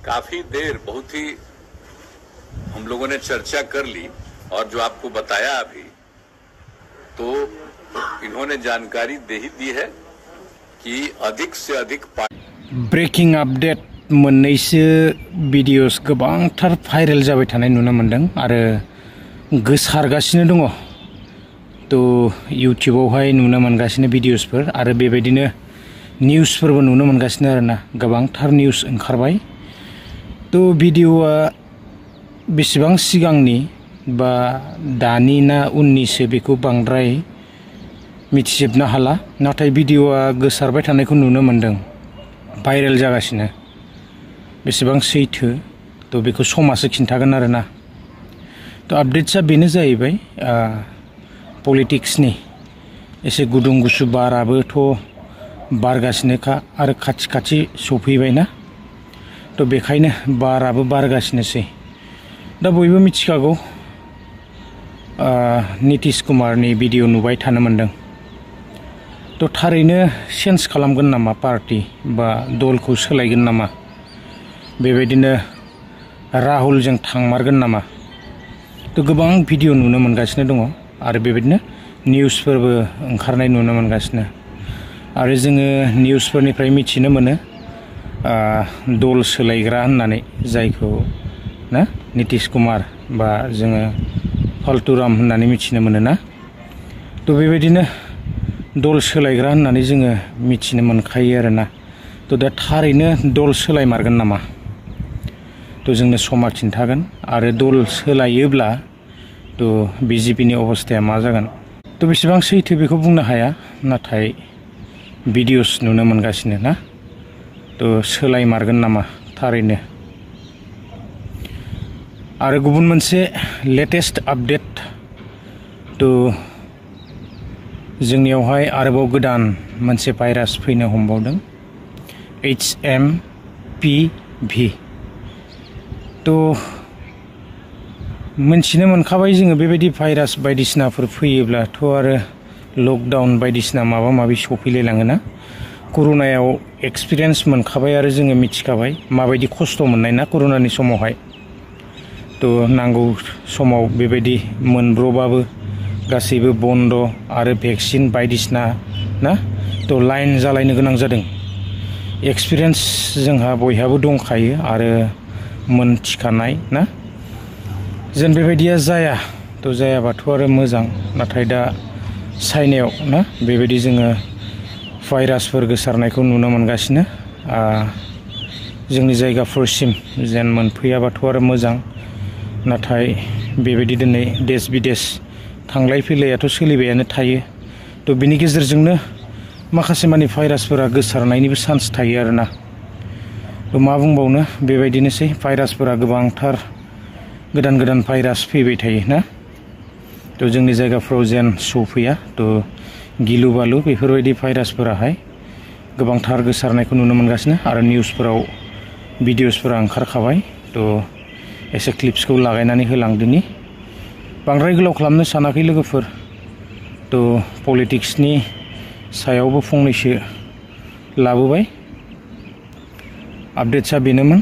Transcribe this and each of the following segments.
काफी देर बहुत ही हम लोगों ने चर्चा कर ली और जो आपको बताया अभी, तो इन्होंने जानकारी दे ही दी है कि अधिक से अधिक ब्रेकिंग अपडेट मोननैसो भिडियोस गोबांथार भाइरेल जाबाय थानाय नुनो मोनदों आरो गोसारगासिनो दङ। तो यूट्यूबावहाय नुनो मोनगासिनो भिडियोसफोर आरो बेबायदिनो निउसफोरबो नुनो मोनगासिनो आरोना, गोबांथार निउस ओंखारबाय। तो भिडियोआ बेसेबां सिगांनि बा दानि ना उननिसो बेखौ बांद्राय मिथिजोबनो हाला, नाथाय भिडियोआ गोसारबाय थानायखौ नुनो मोनदों, भाइरेल जागासिनो। बेसेबां सैथो तो बेखौ समासो खिन्थागोन आरोना। तो आपडेट्सआ बेनो जाहैबाय, पलिटिक्सनि एसे गुदुं गुसु बाराबोथ' बारगासिनोखा आरो खाथि खाथि सफैबायना, तो बेखायनो बाराबो बारगासिनोसै। दा बयबो मिथिखागौ, नितीश कुमारनि भिडिअ नुबाय थानो मोनदों। तो थारैनो चेन्ज खालामगोन नामा पार्टी बा दलखौ सोलायगोन नामा, बेबायदिनो राहुलजों थांमारगोन नामा। तो गोबां भिडिअ नुनो मोनगासिनो दङ आरो बेबायदिनो निउसफोरबो ओंखारनाय नुनो मोनगासिनो। आरो जोङो निउसफोरनिफ्राय मिथिनो मोनो, दल सोलायग्रा होननानै जायखौ ना नितीश कुमार बा जोङो फाल्टुराम होननानै मिथिनो मोनो ना। तो बेबायदिनो दल सोलायग्रा होननानै जोङो मिथिनो मोनखायो आरोना। तो दा थारैनो दल सोलायमारगोन नामा, तो जोंनो समा खिन्थागोन। आरो दल सोलायोब्ला तो बिजेपिनि अबस्थाया मा जागोन। तो बेसेबां सैथो बेखौ बुंनो हाया, नाथाय भिडिअस नुनो मोनगासिनो ना। तो सोलायमारगोन नामा थारैनो। आरो गुबुन मोनसे लेटेस्ट आपडेट, तो जोंनियावहाय आरोबाव गोदान मोनसे भाइरास फैनो हमबावदों, HMPV। तो मोनथिनो मोनखाबाय जोङो बेबायदि भाइरास बायदिसिनाफोर फैयोब्लाथ' आरो लकडाउन बायदिसिना माबा माबि सफैलायलाङोना। कर'नायाव एक्सपिरियेन्स मोनखाबाय आरो जोङो मिथिखाबाय माबायदि खस्थ' मोननाय ना कर'नानि समावहाय। तो नांगौ समाव बेबायदि मोनब्रबाबो गासैबो बन्द आरो भेक्सिन बायदिसिना ना, तो लाइन जालायनो गोनां जादों। एक्सपिरियेन्स जोंहा बयहाबो दंखायो आरो मोनथिखानाय ना। जेन बेबायदिया जाया, तो जायाबाथ' आरो मोजां। नाथाय दा चाइनायाव ना बेबायदि जोङो भाइरासफोर गोसारनायखौ नुनो मोनगासिनो। जोंनि जायगाफोरसिम जेन मोनफैयाबाथ' आरो मोजां। नाथाय बेबायदि दिनै देश बिदेश थांलाय फैलायाथ' सोलिबायानो थायो। तो बिनि गेजेरजोंनो माखासे मानि भाइरासफोरा गोसारनायनिबो चान्स थायो आरोना। तो मा बुंबावनो, बेबायदिनोसै भाइरासफोरा गोबांथार गोदान गोदान भाइरास फैबाय थायो ना। तो जोंनि जायगाफ्राव जेन सफैया, तो गिलु बालु बेफोरबायदि भाइरासफोराहाय गोबांथार गोसारनायखौ नुनो मोनगासिनो। आरो निउसफोराव भिडिअसफोरा ओंखारखाबाय। तो एसे क्लिप्सखौ लागायनानै होलांदोनि, बांद्राय गोलाव खालामनो सानाखै लोगोफोर। तो पलिटिक्सनि सायावबो फंनैसो लाबोबाय। आपडेट्सआ बेनोमोन,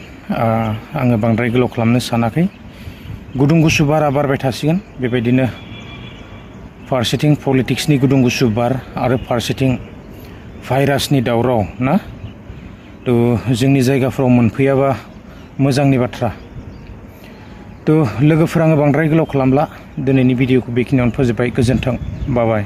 आङो बांद्राय गोलाव खालामनो सानाखै। गुदुं गुसु बारा बारबाय थासिगोन बेबायदिनो, फारसेथिं पलिटिक्सनि गुदुं गुसु बार आरो फारसेथिं भाइरासनि दावराव ना। तो जोंनि जायगाफ्राव मोनफैयाबा मोजांनि बाथ्रा। तो लोगोफोर, आङो बांद्राय गोलाव खालामला, दिनैनि भिडिअखौ बेखिनियावनो फोजोबबाय। गोजोन्थों, बाय बाय।